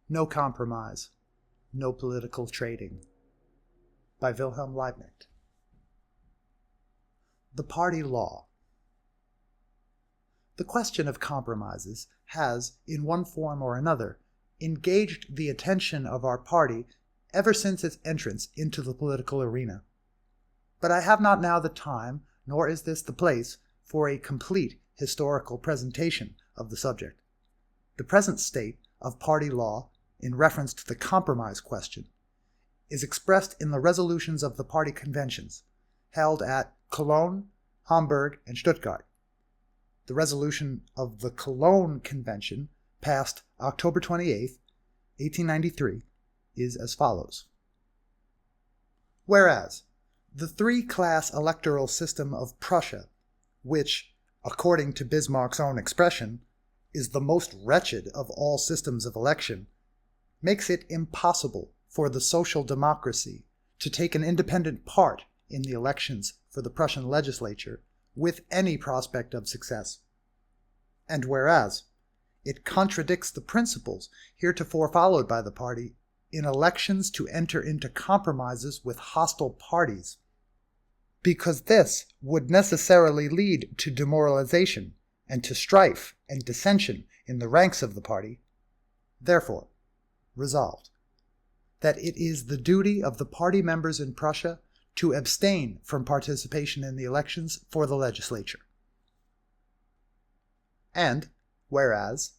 No Compromise, No Political Trading by Wilhelm Liebknecht. The Party Law. The question of compromises has, in one form or another, engaged the attention of our party ever since its entrance into the political arena. But I have not now the time, nor is this the place, for a complete historical presentation of the subject. The present state of party law, in reference to the compromise question, is expressed in the resolutions of the party conventions, held at Cologne, Hamburg, and Stuttgart. The resolution of the Cologne Convention, passed October 28, 1893, is as follows. Whereas, the three-class electoral system of Prussia, which, according to Bismarck's own expression, is the most wretched of all systems of election, makes it impossible for the social democracy to take an independent part in the elections for the Prussian legislature with any prospect of success. And whereas it contradicts the principles heretofore followed by the party in elections to enter into compromises with hostile parties, because this would necessarily lead to demoralization and to strife and dissension in the ranks of the party, therefore, resolved, that it is the duty of the party members in Prussia to abstain from participation in the elections for the legislature. And, whereas,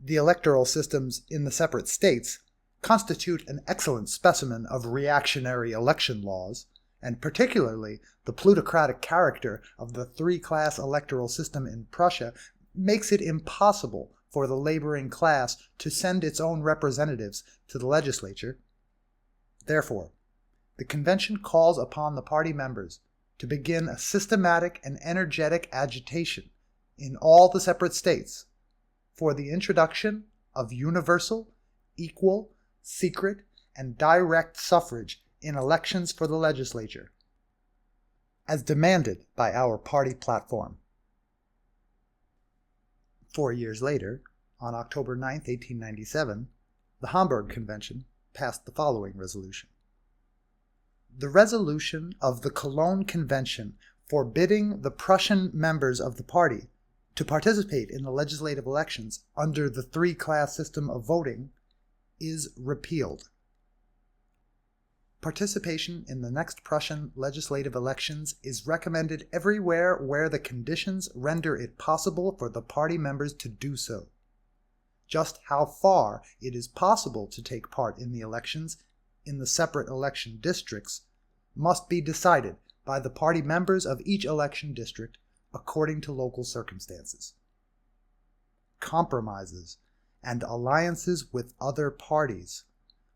the electoral systems in the separate states constitute an excellent specimen of reactionary election laws, and particularly the plutocratic character of the three-class electoral system in Prussia makes it impossible for the laboring class to send its own representatives to the legislature. Therefore, the convention calls upon the party members to begin a systematic and energetic agitation in all the separate states for the introduction of universal, equal, secret, and direct suffrage in elections for the legislature, as demanded by our party platform. 4 years later, on October 9, 1897, the Hamburg Convention passed the following resolution. The resolution of the Cologne Convention forbidding the Prussian members of the party to participate in the legislative elections under the three-class system of voting is repealed. Participation in the next Prussian legislative elections is recommended everywhere where the conditions render it possible for the party members to do so. Just how far it is possible to take part in the elections in the separate election districts must be decided by the party members of each election district according to local circumstances. Compromises and alliances with other parties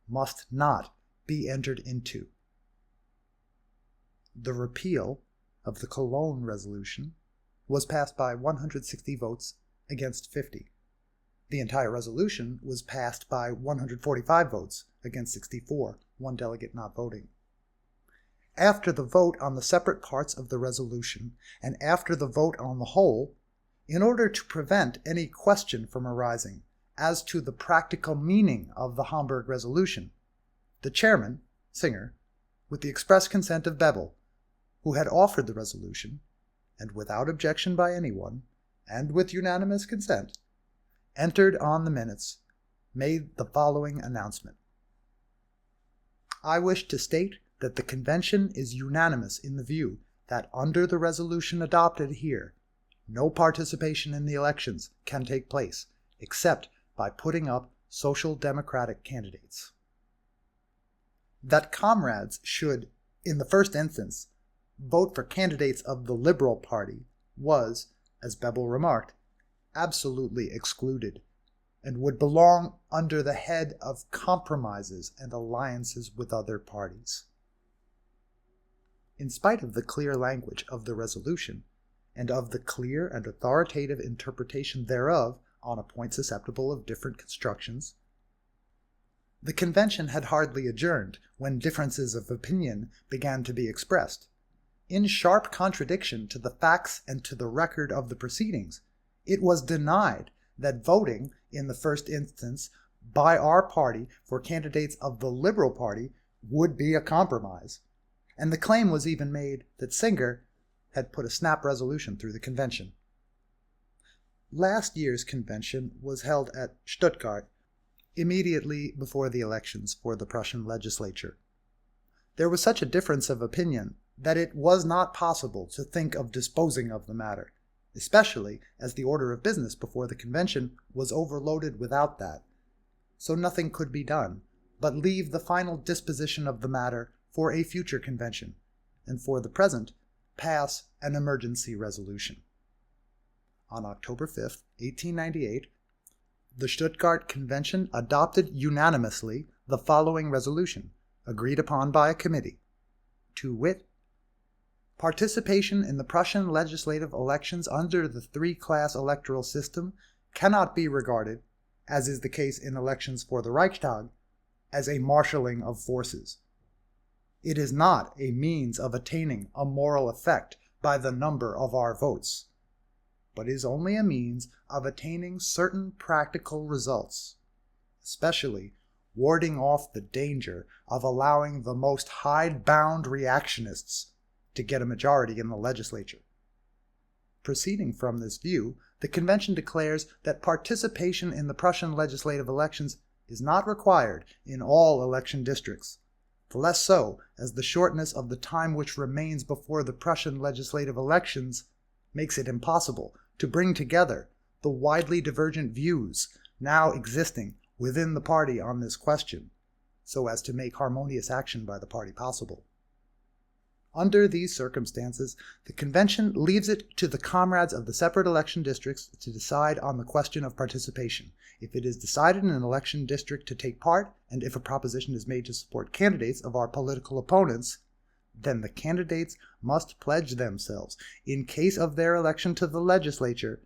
must not be entered into. The repeal of the Cologne resolution was passed by 160 votes against 50. The entire resolution was passed by 145 votes against 64, one delegate not voting. After the vote on the separate parts of the resolution, and after the vote on the whole, in order to prevent any question from arising as to the practical meaning of the Hamburg resolution, the chairman, Singer, with the express consent of Bebel, who had offered the resolution, and without objection by anyone, and with unanimous consent, entered on the minutes, made the following announcement. I wish to state that the convention is unanimous in the view that under the resolution adopted here, no participation in the elections can take place except by putting up social democratic candidates. That comrades should, in the first instance, vote for candidates of the Liberal Party was, as Bebel remarked, absolutely excluded, and would belong under the head of compromises and alliances with other parties. In spite of the clear language of the resolution, and of the clear and authoritative interpretation thereof on a point susceptible of different constructions, the convention had hardly adjourned when differences of opinion began to be expressed, in sharp contradiction to the facts and to the record of the proceedings. It was denied that voting, in the first instance, by our party for candidates of the Liberal Party would be a compromise, and the claim was even made that Singer had put a snap resolution through the convention. Last year's convention was held at Stuttgart, immediately before the elections for the Prussian legislature. There was such a difference of opinion that it was not possible to think of disposing of the matter, especially as the order of business before the convention was overloaded without that. So nothing could be done but leave the final disposition of the matter for a future convention, and for the present, pass an emergency resolution. On October 5, 1898, the Stuttgart Convention adopted unanimously the following resolution, agreed upon by a committee, to wit, participation in the Prussian legislative elections under the three-class electoral system cannot be regarded, as is the case in elections for the Reichstag, as a marshalling of forces. It is not a means of attaining a moral effect by the number of our votes, but is only a means of attaining certain practical results, especially warding off the danger of allowing the most hidebound reactionists to get a majority in the legislature. Proceeding from this view, the convention declares that participation in the Prussian legislative elections is not required in all election districts, the less so as the shortness of the time which remains before the Prussian legislative elections makes it impossible to bring together the widely divergent views now existing within the party on this question, so as to make harmonious action by the party possible. Under these circumstances, the convention leaves it to the comrades of the separate election districts to decide on the question of participation. If it is decided in an election district to take part, and if a proposition is made to support candidates of our political opponents, then the candidates must pledge themselves, in case of their election to the legislature,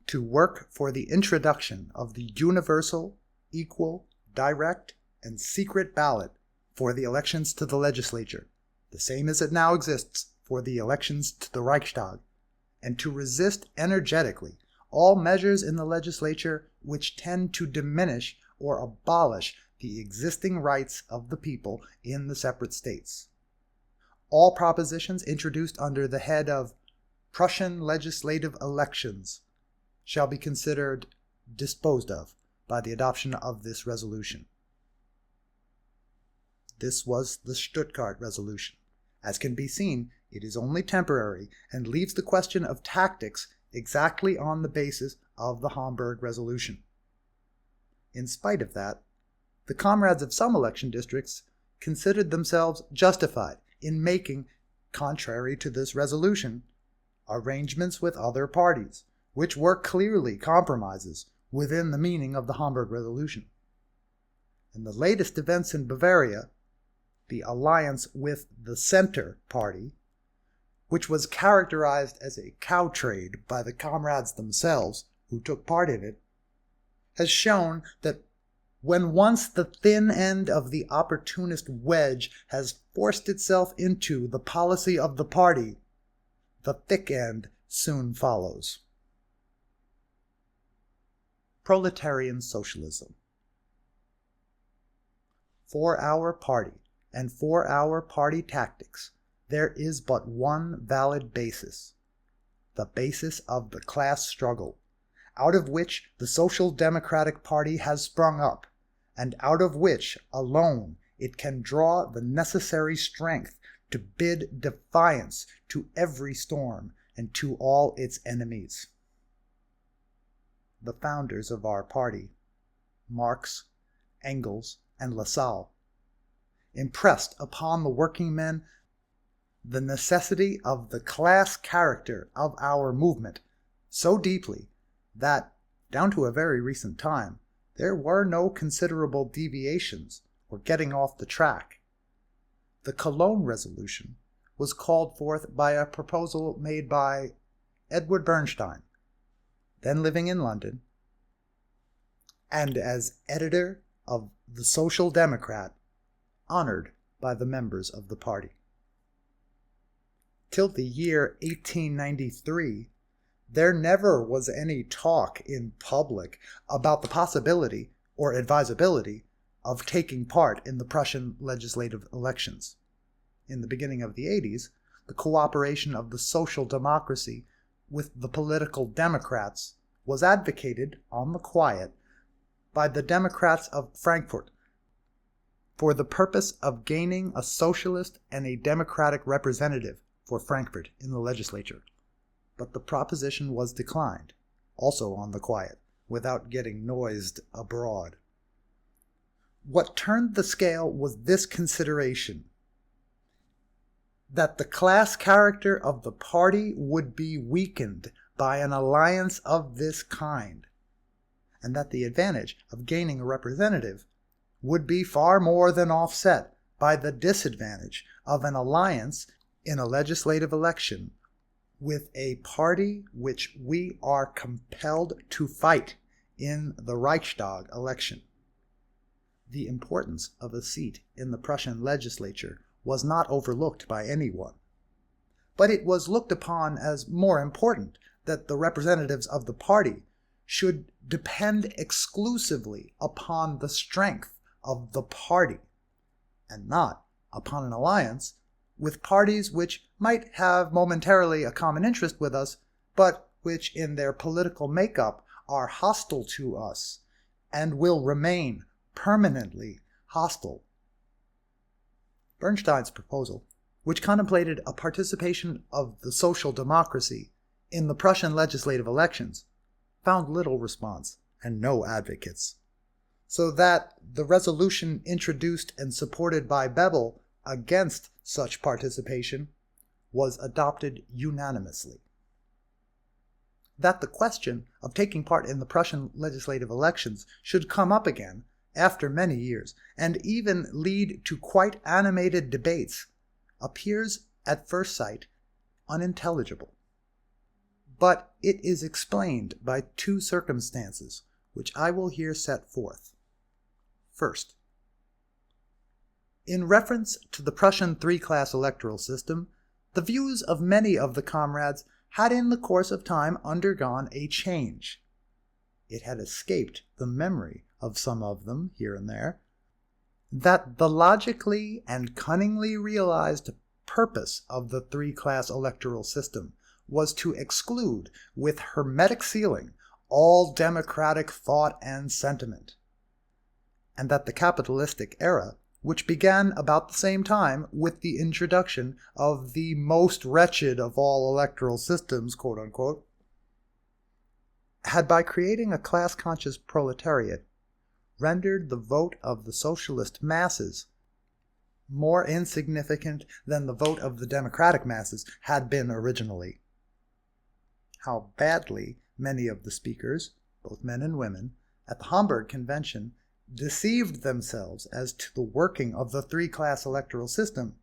to work for the introduction of the universal, equal, direct, and secret ballot for the elections to the legislature, the same as it now exists for the elections to the Reichstag, and to resist energetically all measures in the legislature which tend to diminish or abolish the existing rights of the people in the separate states. All propositions introduced under the head of Prussian legislative elections shall be considered disposed of by the adoption of this resolution. This was the Stuttgart resolution. As can be seen, it is only temporary and leaves the question of tactics exactly on the basis of the Hamburg resolution. In spite of that, the comrades of some election districts considered themselves justified in making, contrary to this resolution, arrangements with other parties, which were clearly compromises within the meaning of the Hamburg resolution. In the latest events in Bavaria, the alliance with the Center Party, which was characterized as a cow trade by the comrades themselves who took part in it, has shown that when once the thin end of the opportunist wedge has forced itself into the policy of the party, the thick end soon follows. Proletarian Socialism. For our party, and for our party tactics, there is but one valid basis, the basis of the class struggle, out of which the Social Democratic Party has sprung up, and out of which alone it can draw the necessary strength to bid defiance to every storm and to all its enemies. The founders of our party, Marx, Engels, and Lassalle, impressed upon the working men the necessity of the class character of our movement so deeply that, down to a very recent time, there were no considerable deviations or getting off the track. The Cologne resolution was called forth by a proposal made by Edward Bernstein, then living in London, and as editor of the Social Democrat, honored by the members of the party. Till the year 1893, there never was any talk in public about the possibility or advisability of taking part in the Prussian legislative elections. In the beginning of the 80s, the cooperation of the social democracy with the political Democrats was advocated on the quiet by the Democrats of Frankfurt for the purpose of gaining a socialist and a democratic representative for Frankfurt in the legislature. But the proposition was declined, also on the quiet, without getting noised abroad. What turned the scale was this consideration: that the class character of the party would be weakened by an alliance of this kind, and that the advantage of gaining a representative would be far more than offset by the disadvantage of an alliance in a legislative election with a party which we are compelled to fight in the Reichstag election. The importance of a seat in the Prussian legislature was not overlooked by anyone, but it was looked upon as more important that the representatives of the party should depend exclusively upon the strength of the party, and not upon an alliance with parties which might have momentarily a common interest with us, but which in their political makeup are hostile to us and will remain permanently hostile. Bernstein's proposal, which contemplated a participation of the social democracy in the Prussian legislative elections, found little response and no advocates, so that the resolution introduced and supported by Bebel against such participation was adopted unanimously. That the question of taking part in the Prussian legislative elections should come up again after many years, and even lead to quite animated debates, appears at first sight unintelligible. But it is explained by two circumstances, which I will here set forth. First, in reference to the Prussian three-class electoral system, the views of many of the comrades had in the course of time undergone a change. It had escaped the memory of some of them, here and there, that the logically and cunningly realized purpose of the three-class electoral system was to exclude with hermetic sealing all democratic thought and sentiment, and that the capitalistic era, which began about the same time with the introduction of the most wretched of all electoral systems, quote-unquote, had, by creating a class-conscious proletariat, rendered the vote of the socialist masses more insignificant than the vote of the democratic masses had been originally. How badly many of the speakers, both men and women, at the Hamburg Convention deceived themselves as to the working of the three-class electoral system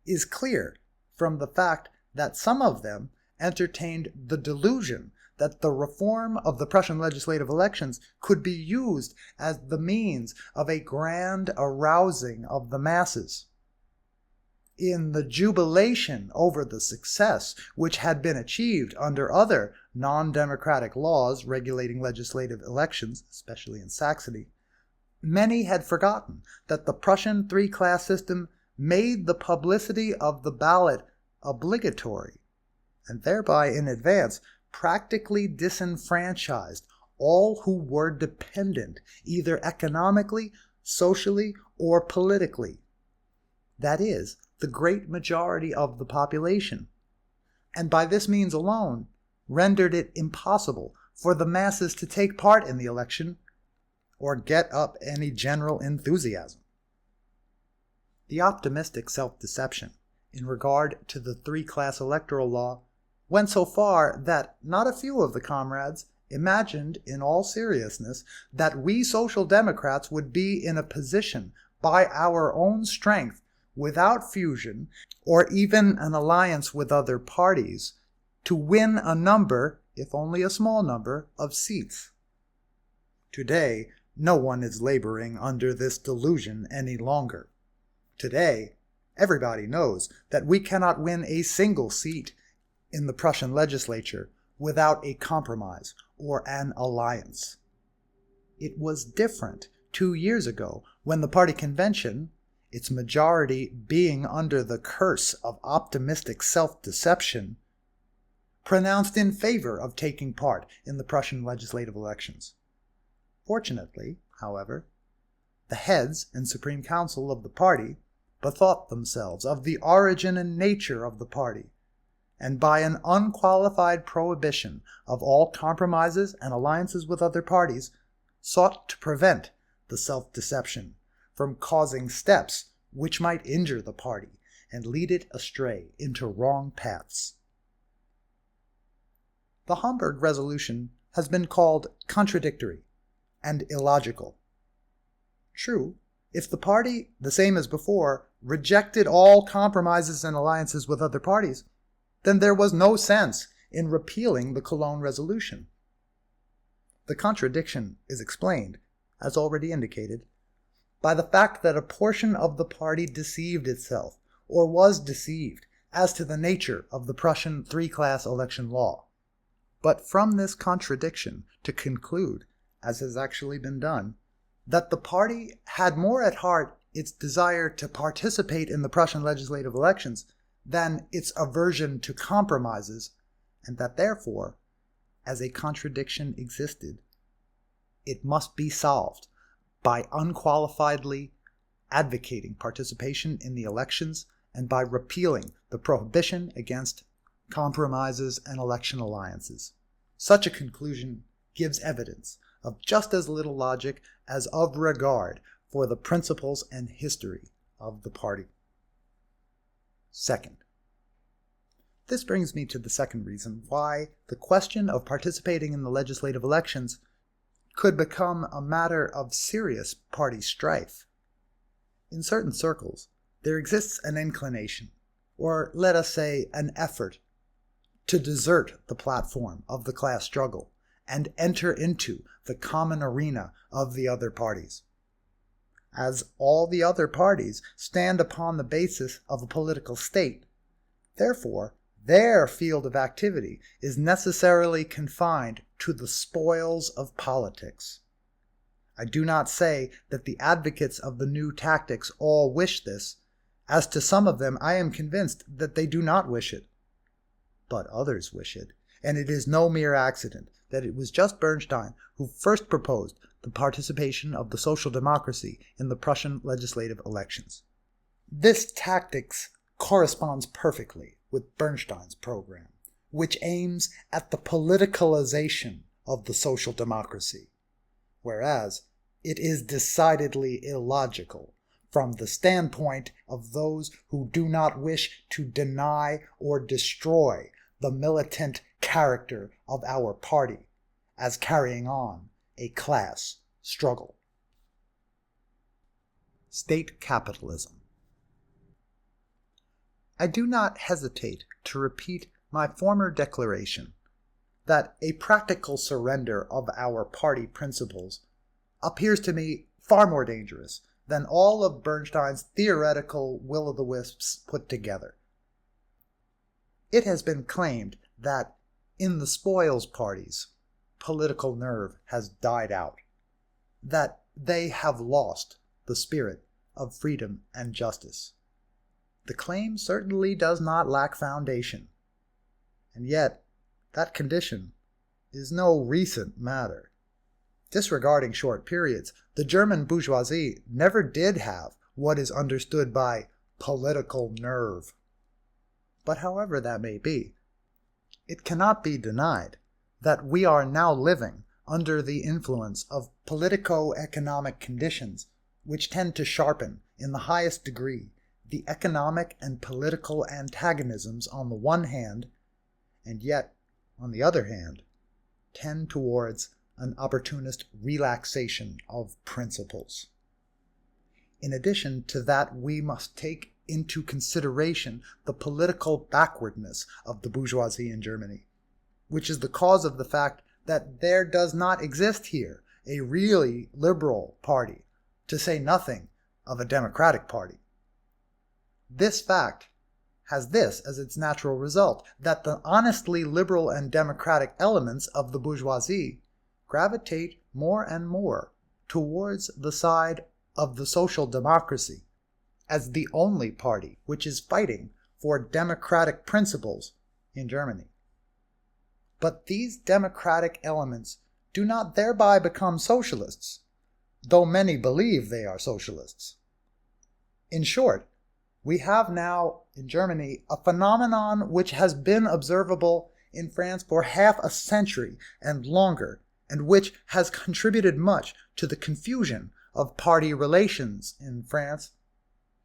is clear from the fact that some of them entertained the delusion that the reform of the Prussian legislative elections could be used as the means of a grand arousing of the masses. In the jubilation over the success which had been achieved under other non-democratic laws regulating legislative elections, especially in Saxony, many had forgotten that the Prussian three-class system made the publicity of the ballot obligatory, and thereby in advance practically disenfranchised all who were dependent, either economically, socially, or politically. That is, the great majority of the population, and by this means alone rendered it impossible for the masses to take part in the election or get up any general enthusiasm. The optimistic self-deception in regard to the three-class electoral law went so far that not a few of the comrades imagined in all seriousness that we Social Democrats would be in a position by our own strength, without fusion or even an alliance with other parties, to win a number, if only a small number, of seats. Today, no one is laboring under this delusion any longer. Today, everybody knows that we cannot win a single seat in the Prussian legislature without a compromise or an alliance. It was different 2 years ago when the party convention, its majority being under the curse of optimistic self-deception, pronounced in favor of taking part in the Prussian legislative elections. Fortunately, however, the heads and Supreme Council of the party bethought themselves of the origin and nature of the party, and by an unqualified prohibition of all compromises and alliances with other parties, sought to prevent the self-deception from causing steps which might injure the party and lead it astray into wrong paths. The Hamburg Resolution has been called contradictory and illogical. True, if the party, the same as before, rejected all compromises and alliances with other parties, then there was no sense in repealing the Cologne Resolution. The contradiction is explained, as already indicated, by the fact that a portion of the party deceived itself, or was deceived, as to the nature of the Prussian three-class election law. But from this contradiction to conclude, as has actually been done, that the party had more at heart its desire to participate in the Prussian legislative elections than its aversion to compromises, and that therefore, as a contradiction existed, it must be solved by unqualifiedly advocating participation in the elections and by repealing the prohibition against compromises and election alliances. Such a conclusion gives evidence of just as little logic as of regard for the principles and history of the party. Second, this brings me to the second reason why the question of participating in the legislative elections could become a matter of serious party strife. In certain circles, there exists an inclination, or let us say an effort, to desert the platform of the class struggle and enter into the common arena of the other parties. As all the other parties stand upon the basis of a political state, therefore their field of activity is necessarily confined to the spoils of politics. I do not say that the advocates of the new tactics all wish this. As to some of them, I am convinced that they do not wish it. But others wish it, and it is no mere accident that it was just Bernstein who first proposed the participation of the social democracy in the Prussian legislative elections. This tactics corresponds perfectly with Bernstein's program, which aims at the politicalization of the social democracy, whereas it is decidedly illogical from the standpoint of those who do not wish to deny or destroy the militant character of our party as carrying on a class struggle. State capitalism. I do not hesitate to repeat my former declaration that a practical surrender of our party principles appears to me far more dangerous than all of Bernstein's theoretical will-o'-the-wisps put together. It has been claimed that in the spoils parties, political nerve has died out, that they have lost the spirit of freedom and justice. The claim certainly does not lack foundation, and yet that condition is no recent matter. Disregarding short periods, the German bourgeoisie never did have what is understood by political nerve. But however that may be, it cannot be denied that we are now living under the influence of politico-economic conditions which tend to sharpen in the highest degree the economic and political antagonisms on the one hand, and yet, on the other hand, tend towards an opportunist relaxation of principles. In addition to that, we must take into consideration the political backwardness of the bourgeoisie in Germany, which is the cause of the fact that there does not exist here a really liberal party, to say nothing of a democratic party. This fact has this as its natural result, that the honestly liberal and democratic elements of the bourgeoisie gravitate more and more towards the side of the social democracy as the only party which is fighting for democratic principles in Germany. But these democratic elements do not thereby become socialists, though many believe they are socialists. In short, we have now in Germany a phenomenon which has been observable in France for half a century and longer, and which has contributed much to the confusion of party relations in France,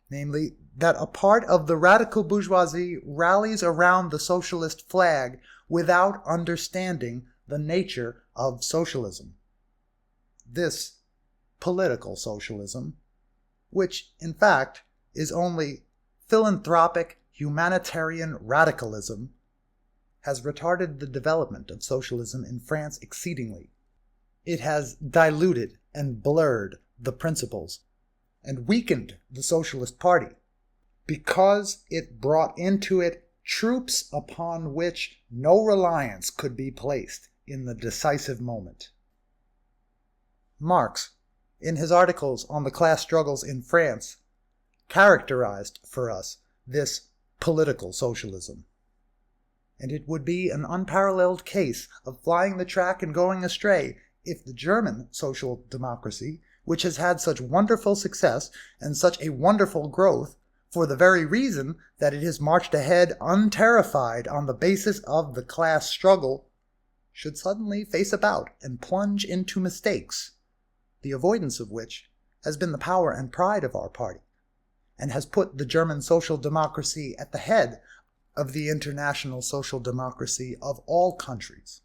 namely that a part of the radical bourgeoisie rallies around the socialist flag without understanding the nature of socialism. This political socialism, which in fact is only philanthropic humanitarian radicalism, has retarded the development of socialism in France exceedingly. It has diluted and blurred the principles and weakened the Socialist Party because it brought into it troops upon which no reliance could be placed in the decisive moment. Marx, in his articles on the class struggles in France, characterized for us this political socialism. And it would be an unparalleled case of flying the track and going astray if the German social democracy, which has had such wonderful success and such a wonderful growth for the very reason that it has marched ahead unterrified on the basis of the class struggle, should suddenly face about and plunge into mistakes, the avoidance of which has been the power and pride of our party, and has put the German social democracy at the head of the international social democracy of all countries.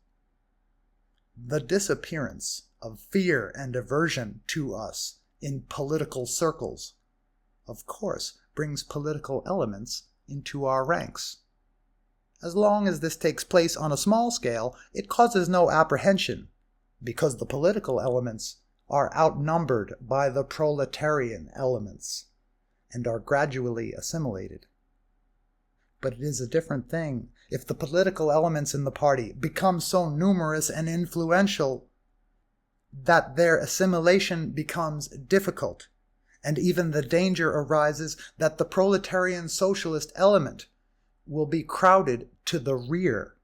The disappearance of fear and aversion to us in political circles, of course, brings political elements into our ranks. As long as this takes place on a small scale, it causes no apprehension, because the political elements are outnumbered by the proletarian elements, and are gradually assimilated. But it is a different thing if the political elements in the party become so numerous and influential that their assimilation becomes difficult, and even the danger arises that the proletarian socialist element will be crowded to the rear.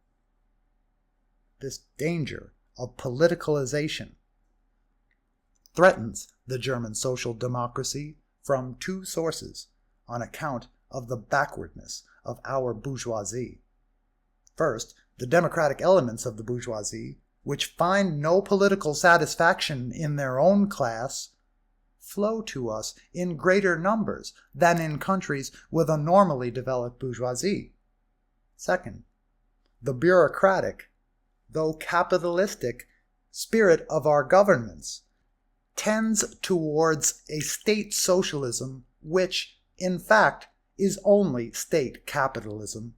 This danger of politicalization threatens the German social democracy from two sources on account of the backwardness of our bourgeoisie. First, the democratic elements of the bourgeoisie, which find no political satisfaction in their own class, flow to us in greater numbers than in countries with a normally developed bourgeoisie. Second, the bureaucratic, though capitalistic, spirit of our governments tends towards a state socialism which, in fact, is only state capitalism,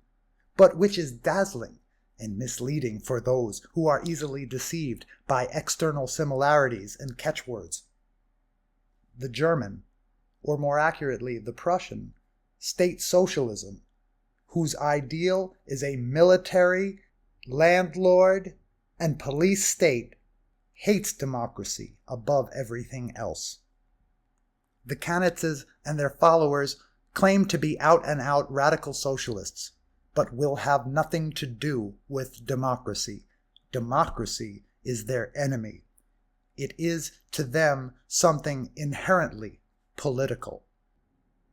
but which is dazzling and misleading for those who are easily deceived by external similarities and catchwords. The German, or more accurately the Prussian, state socialism, whose ideal is a military, landlord, and police state, hates democracy above everything else. The Kanitzes and their followers claim to be out-and-out radical socialists, but will have nothing to do with democracy. Democracy is their enemy. It is to them something inherently political.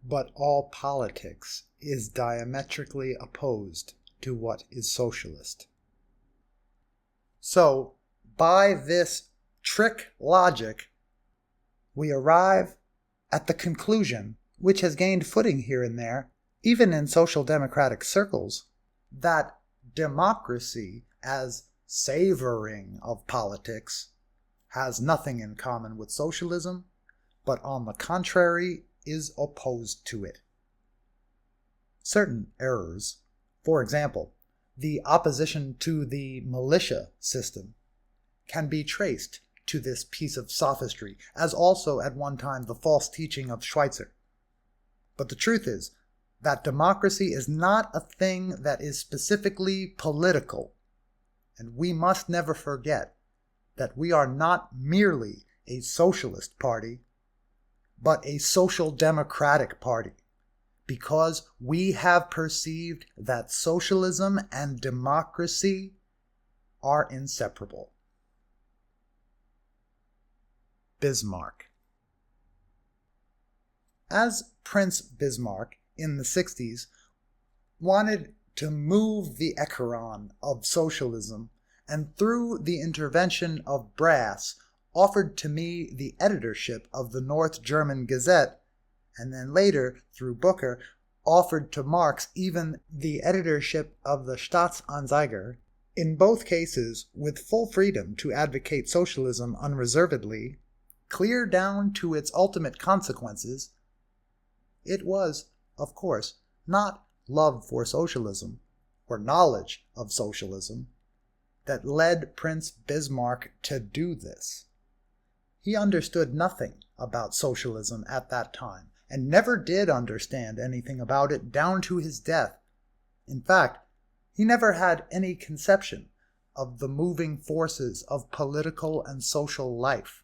But all politics is diametrically opposed to what is socialist. So, by this trick logic, we arrive at the conclusion, which has gained footing here and there, even in social democratic circles, that democracy, as savoring of politics, has nothing in common with socialism, but on the contrary is opposed to it. Certain errors, for example, the opposition to the militia system, can be traced to this piece of sophistry, as also at one time the false teaching of Schweitzer. But the truth is that democracy is not a thing that is specifically political, and we must never forget that we are not merely a socialist party, but a social democratic party, because we have perceived that socialism and democracy are inseparable. Bismarck. As Prince Bismarck in the 60s wanted to move the Echeron of socialism, and through the intervention of brass offered to me the editorship of the North German Gazette, and then later, through Booker, offered to Marx even the editorship of the Staatsanzeiger, in both cases with full freedom to advocate socialism unreservedly, clear down to its ultimate consequences, it was, of course, not love for socialism, or knowledge of socialism, that led Prince Bismarck to do this. He understood nothing about socialism at that time, and never did understand anything about it down to his death. In fact, he never had any conception of the moving forces of political and social life.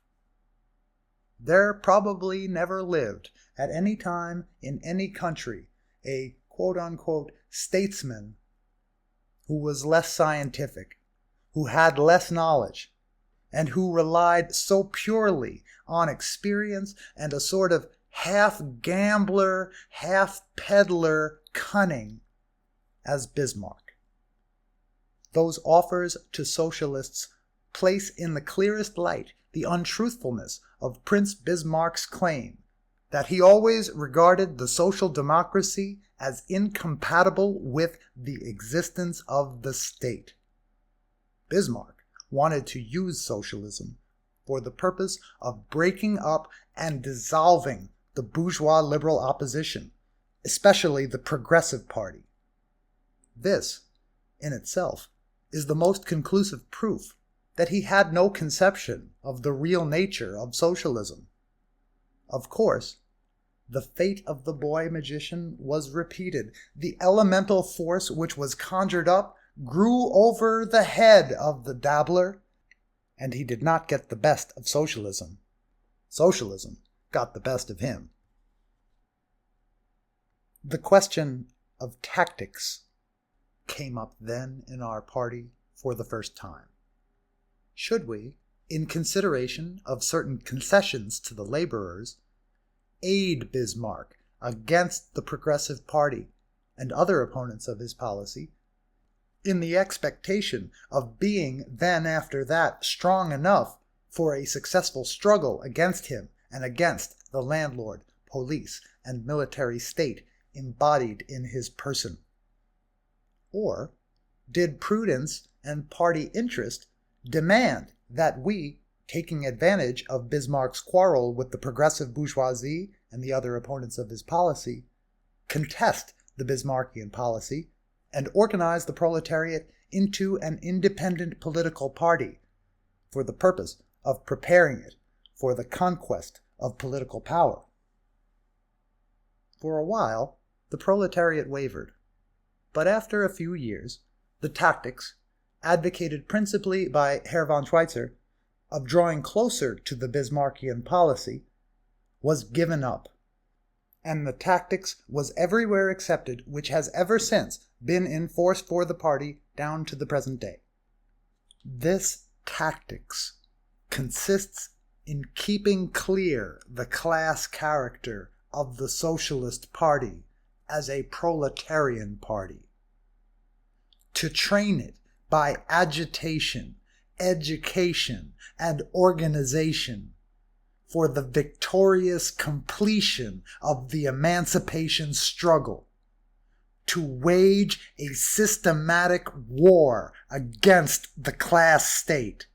There probably never lived at any time in any country a quote-unquote statesman who was less scientific, who had less knowledge, and who relied so purely on experience and a sort of half-gambler, half-peddler cunning as Bismarck. Those offers to socialists place in the clearest light the untruthfulness of Prince Bismarck's claim that he always regarded the social democracy as incompatible with the existence of the state. Bismarck wanted to use socialism for the purpose of breaking up and dissolving the bourgeois liberal opposition, especially the Progressive Party. This, in itself, is the most conclusive proof that he had no conception of the real nature of socialism. Of course, the fate of the boy magician was repeated. The elemental force which was conjured up grew over the head of the dabbler, and he did not get the best of socialism. Socialism got the best of him. The question of tactics came up then in our party for the first time. Should we, in consideration of certain concessions to the laborers, aid Bismarck against the Progressive Party and other opponents of his policy, in the expectation of being then after that strong enough for a successful struggle against him and against the landlord, police, and military state embodied in his person? Or did prudence and party interest demand that we, taking advantage of Bismarck's quarrel with the progressive bourgeoisie and the other opponents of his policy, contest the Bismarckian policy and organize the proletariat into an independent political party for the purpose of preparing it for the conquest of political power? For a while, the proletariat wavered, but after a few years, the tactics, advocated principally by Herr von Schweitzer, of drawing closer to the Bismarckian policy, was given up, and the tactics was everywhere accepted which has ever since been in force for the party down to the present day. This tactics consists in keeping clear the class character of the Socialist Party as a proletarian party, to train it by agitation, education, and organization for the victorious completion of the emancipation struggle, to wage a systematic war against the class state,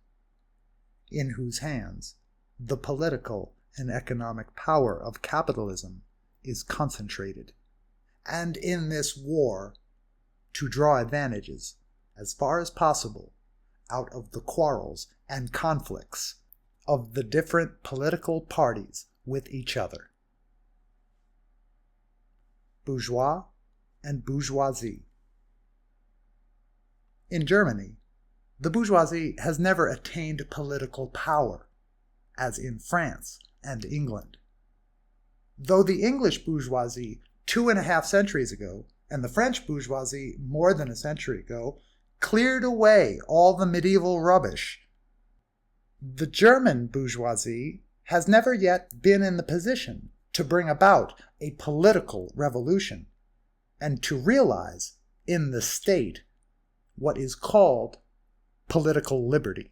in whose hands the political and economic power of capitalism is concentrated, and in this war to draw advantages, as far as possible, out of the quarrels and conflicts of the different political parties with each other. Bourgeois and bourgeoisie. In Germany, the bourgeoisie has never attained political power, as in France and England. Though the English bourgeoisie 2.5 centuries ago, and the French bourgeoisie more than a century ago, cleared away all the medieval rubbish, the German bourgeoisie has never yet been in the position to bring about a political revolution and to realize in the state what is called political liberty.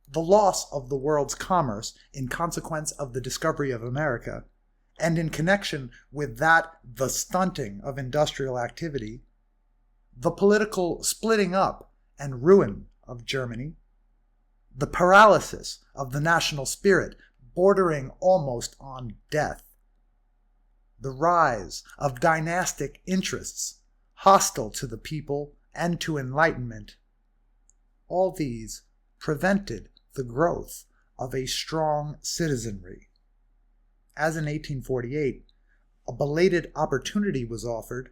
The loss of the world's commerce in consequence of the discovery of America, and in connection with that the stunting of industrial activity, the political splitting up and ruin of Germany, the paralysis of the national spirit bordering almost on death, the rise of dynastic interests hostile to the people and to enlightenment, all these prevented the growth of a strong citizenry. As in 1848, a belated opportunity was offered,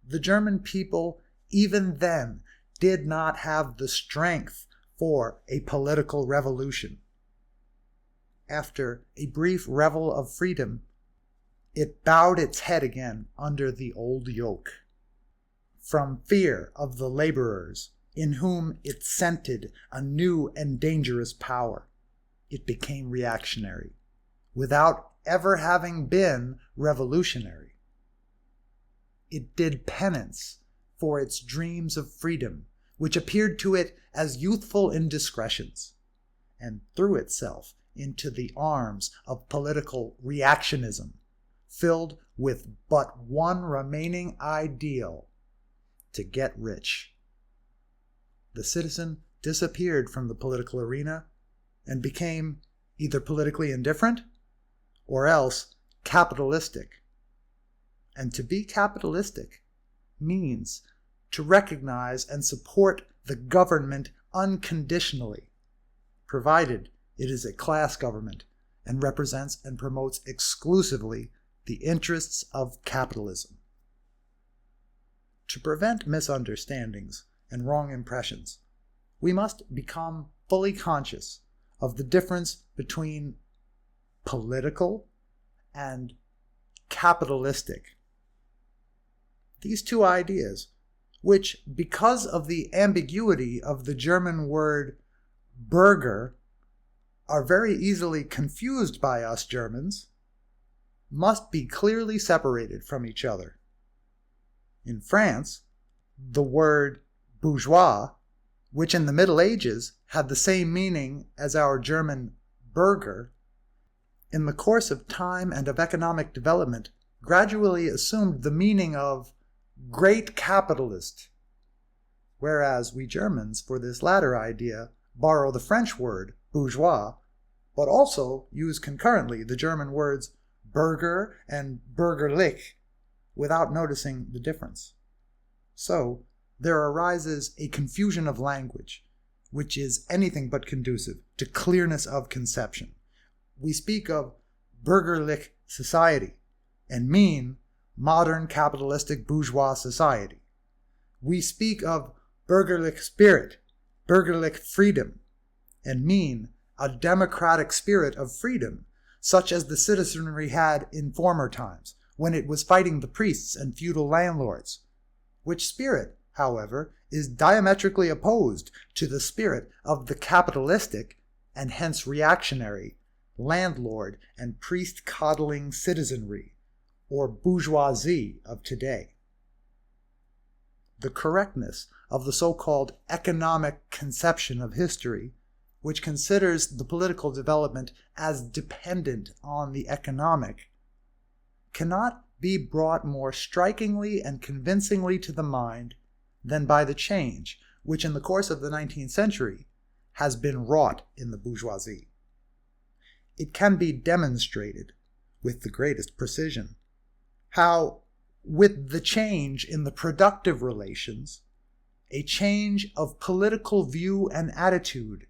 the German people even then did not have the strength for a political revolution. After a brief revel of freedom, it bowed its head again under the old yoke. From fear of the laborers, in whom it scented a new and dangerous power, it became reactionary, without ever having been revolutionary. It did penance for its dreams of freedom, which appeared to it as youthful indiscretions, and threw itself into the arms of political reactionism, filled with but one remaining ideal: to get rich. The citizen disappeared from the political arena and became either politically indifferent or else capitalistic. And to be capitalistic means to recognize and support the government unconditionally, provided it is a class government and represents and promotes exclusively the interests of capitalism. To prevent misunderstandings and wrong impressions, we must become fully conscious of the difference between political and capitalistic. These two ideas, which, because of the ambiguity of the German word Bürger, are very easily confused by us Germans, must be clearly separated from each other. In France, the word bourgeois, which in the Middle Ages had the same meaning as our German Bürger, in the course of time and of economic development gradually assumed the meaning of great capitalist, whereas we Germans, for this latter idea, borrow the French word bourgeois, but also use concurrently the German words Bürger and bürgerlich, without noticing the difference. So, there arises a confusion of language, which is anything but conducive to clearness of conception. We speak of bürgerlich society and mean modern capitalistic bourgeois society. We speak of bürgerlich spirit, bürgerlich freedom, and mean a democratic spirit of freedom, such as the citizenry had in former times, when it was fighting the priests and feudal landlords, which spirit, however, is diametrically opposed to the spirit of the capitalistic, and hence reactionary, landlord and priest-coddling citizenry, or bourgeoisie of today. The correctness of the so-called economic conception of history, which considers the political development as dependent on the economic, cannot be brought more strikingly and convincingly to the mind than by the change which in the course of the 19th century has been wrought in the bourgeoisie. It can be demonstrated with the greatest precision how, with the change in the productive relations, a change of political view and attitude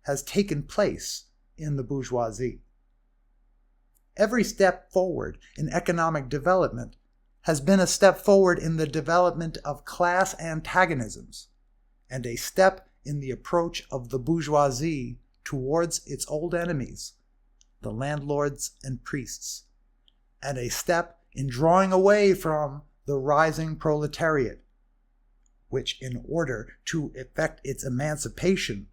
has taken place in the bourgeoisie. Every step forward in economic development has been a step forward in the development of class antagonisms, and a step in the approach of the bourgeoisie towards its old enemies, the landlords and priests, and a step in drawing away from the rising proletariat, which, in order to effect its emancipation,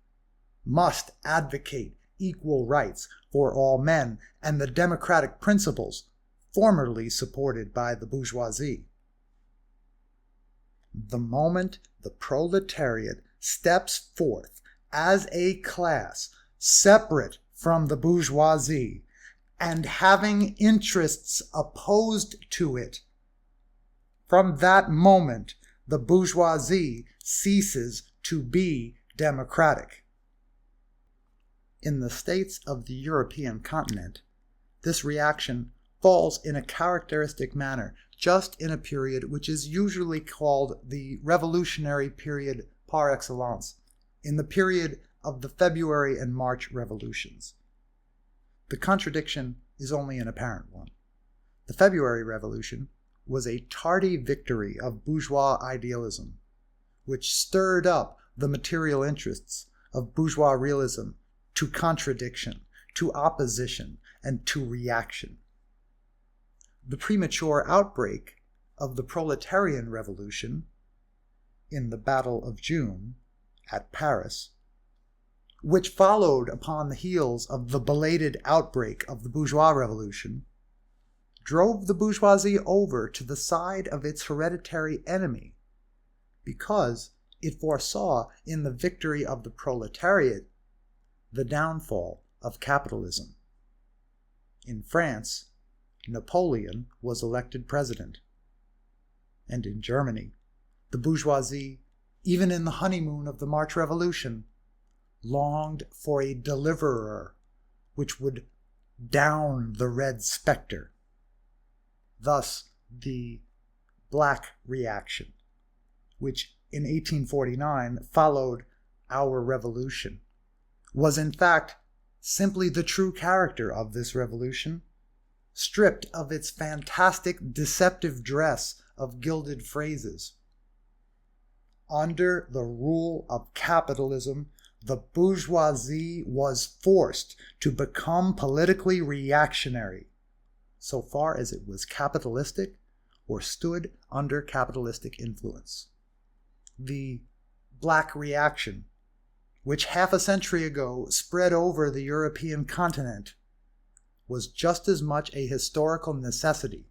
must advocate equal rights for all men and the democratic principles formerly supported by the bourgeoisie. The moment the proletariat steps forth as a class separate from the bourgeoisie and having interests opposed to it, from that moment the bourgeoisie ceases to be democratic. In the states of the European continent, this reaction falls in a characteristic manner just in a period which is usually called the revolutionary period par excellence, in the period of the February and March revolutions. The contradiction is only an apparent one. The February Revolution was a tardy victory of bourgeois idealism, which stirred up the material interests of bourgeois realism to contradiction, to opposition, and to reaction. The premature outbreak of the Proletarian Revolution in the Battle of June at Paris, which followed upon the heels of the belated outbreak of the bourgeois revolution, drove the bourgeoisie over to the side of its hereditary enemy because it foresaw in the victory of the proletariat the downfall of capitalism. In France, Napoleon was elected president. And in Germany, the bourgeoisie, even in the honeymoon of the March Revolution, longed for a deliverer which would down the red specter. Thus, the Black Reaction, which in 1849 followed our revolution, was in fact simply the true character of this revolution, stripped of its fantastic, deceptive dress of gilded phrases. Under the rule of capitalism, the bourgeoisie was forced to become politically reactionary, so far as it was capitalistic or stood under capitalistic influence. The Black Reaction, which half a century ago spread over the European continent, was just as much a historical necessity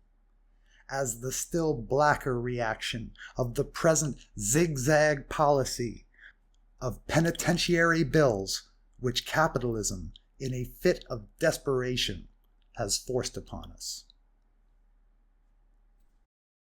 as the still blacker reaction of the present zigzag policy of penitentiary bills which capitalism, in a fit of desperation, has forced upon us.